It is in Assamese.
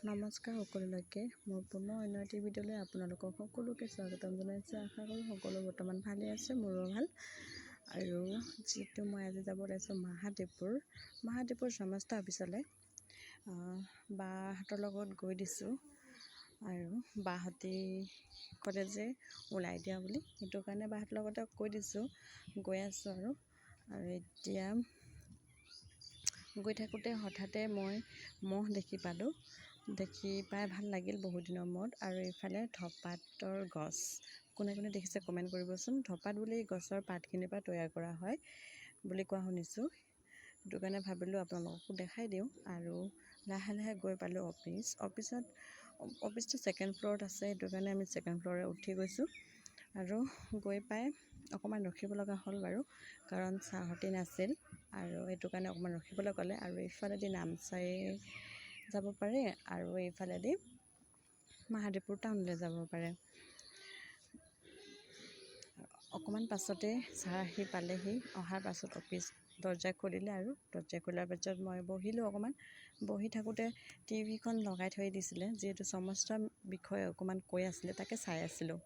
নমস্কাৰ সকলোলৈকে মোৰ পুনৰ অন্য এটি ভিডিঅ'লৈ আপোনালোকক সকলোকে স্বাগতম জনাইছোঁ। আশা কৰোঁ সকলো বৰ্তমান ভালে আছে, মোৰো ভাল। আৰু যিহেতু মই আজি যাব ওলাইছোঁ মহাদেৱপুৰ সমস্ত অফিচলৈ। বাহঁতৰ লগত গৈ দিছোঁ আৰু বাহঁতি ক'লে যে ওলাই দিয়া বুলি, সেইটো কাৰণে বাহঁতৰ লগতে কৈ দিছোঁ, গৈ আছোঁ আৰু এতিয়া গৈ থাকোঁতে হঠাতে মই মহ দেখি পালোঁ। দেখি পাই ভাল লাগিল বহুত দিনৰ মূৰত। আৰু এইফালে ধপাতৰ গছ, কোনে কোনে দেখিছে কমেণ্ট কৰিবচোন। ধপাত বুলি গছৰ পাতখিনিৰ পৰা তৈয়াৰ কৰা হয় বুলি কোৱা শুনিছোঁ, সেইটো কাৰণে ভাবিলোঁ আপোনালোককো দেখাই দিওঁ। আৰু লাহে লাহে গৈ পালোঁ অফিচটো ছেকেণ্ড ফ্ল'ৰত আছে, সেইটো কাৰণে আমি ছেকেণ্ড ফ্ল'ৰে উঠি গৈছোঁ। আৰু গৈ পাই অকণমান ৰখিব লগা হ'ল বাৰু, কাৰণ ছাৰহঁতি নাছিল আৰু সেইটো কাৰণে অকণমান ৰখিবলৈ ক'লে। আৰু এইফালেদি নামচাই যাব পাৰে আৰু এইফালেদি মহাদেৱপুৰ টাউনলৈ যাব পাৰে। অকণমান পাছতে ছাৰ আহি পালেহি, অহাৰ পাছত অফিচ দৰ্জা খুলিলে আৰু দৰ্জা খোলাৰ পাছত মই বহিলোঁ। অকণমান বহি থাকোঁতে টিভিখন লগাই থৈ দিছিলে, যিহেতু সমস্ত বিষয়ে অকণমান কৈ আছিলে, তাকে চাই আছিলোঁ।